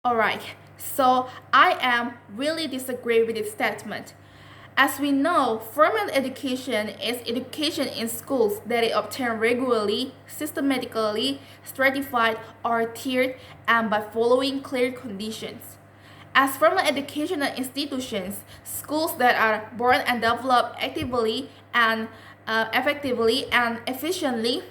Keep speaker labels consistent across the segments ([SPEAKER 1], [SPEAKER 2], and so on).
[SPEAKER 1] Alright, so I am really disagree with this statement. As we know, formal education is education in schools that is obtained regularly, systematically, stratified, or tiered, and by following clear conditions. As formal educational institutions, schools that are born and developed actively and effectively and efficiently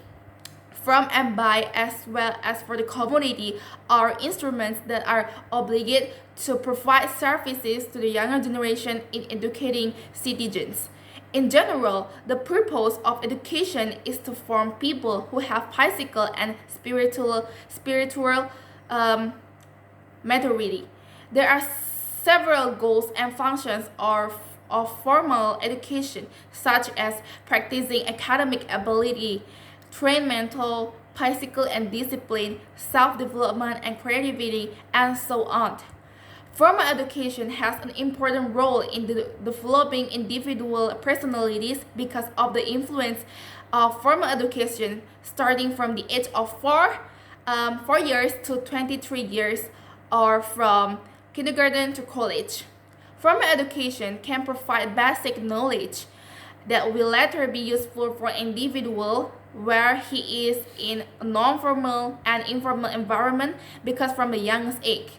[SPEAKER 1] from and by as well as for the community are instruments that are obligated to provide services to the younger generation in educating citizens. In general, the purpose of education is to form people who have physical and spiritual maturity. There are several goals and functions of formal education, such as practicing academic ability, train mental, physical and discipline, self-development and creativity, and so on. Formal education has an important role in developing individual personalities because of the influence of formal education starting from the age of 4 years to 23 years, or from kindergarten to college. Formal education can provide basic knowledge that will later be useful for an individual where he is in a non-formal and informal environment, because from the youngest age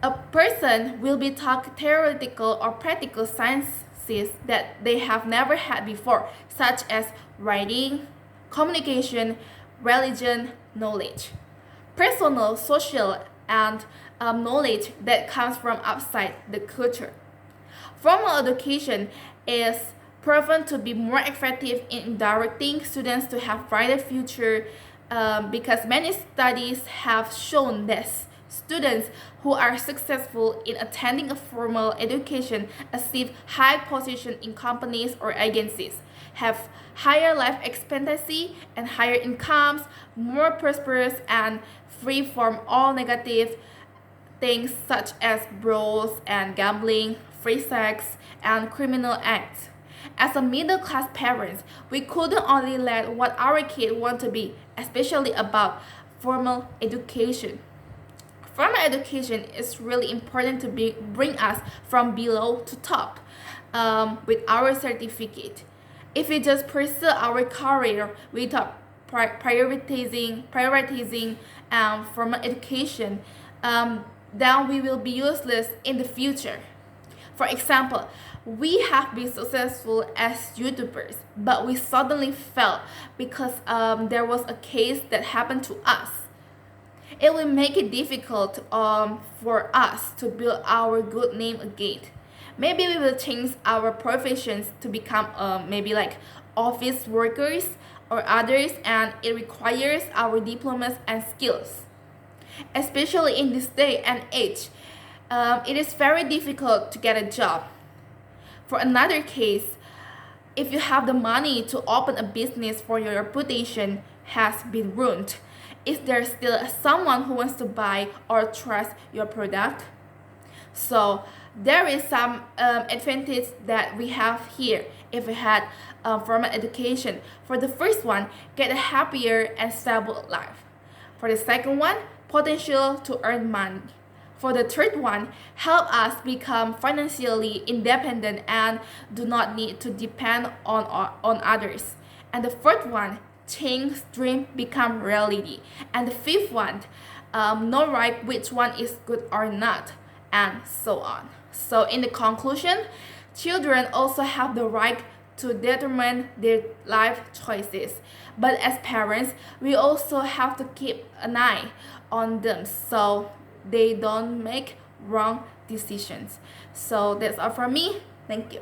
[SPEAKER 1] a person will be taught theoretical or practical sciences that they have never had before, such as writing, communication, religion, knowledge, personal, social, and knowledge that comes from outside the culture. Formal education is proven to be more effective in directing students to have brighter future, because many studies have shown that students who are successful in attending a formal education achieve high position in companies or agencies, have higher life expectancy and higher incomes, more prosperous, and free from all negative things such as brawls and gambling, free sex, and criminal acts. As a middle class parents, we couldn't only let what our kids want to be, especially about formal education. Formal education is really important to bring us from below to top, with our certificate. If we just pursue our career without prioritizing formal education, then we will be useless in the future. For example, we have been successful as YouTubers, but we suddenly fell because there was a case that happened to us. It will make it difficult for us to build our good name again. Maybe we will change our professions to become maybe like office workers or others, and it requires our diplomas and skills. Especially in this day and age, it is very difficult to get a job. For another case, if you have the money to open a business for your reputation has been ruined, is there still someone who wants to buy or trust your product? So there is some advantage that we have here if we had formal education. For the first one, get a happier and stable life. For the second one, potential to earn money. For the third one, help us become financially independent and do not need to depend on others. And the fourth one, change dream become reality. And the fifth one, know right which one is good or not, and so on. So in the conclusion, children also have the right to determine their life choices. But as parents, we also have to keep an eye on them so they don't make wrong decisions. So that's all from me. Thank you.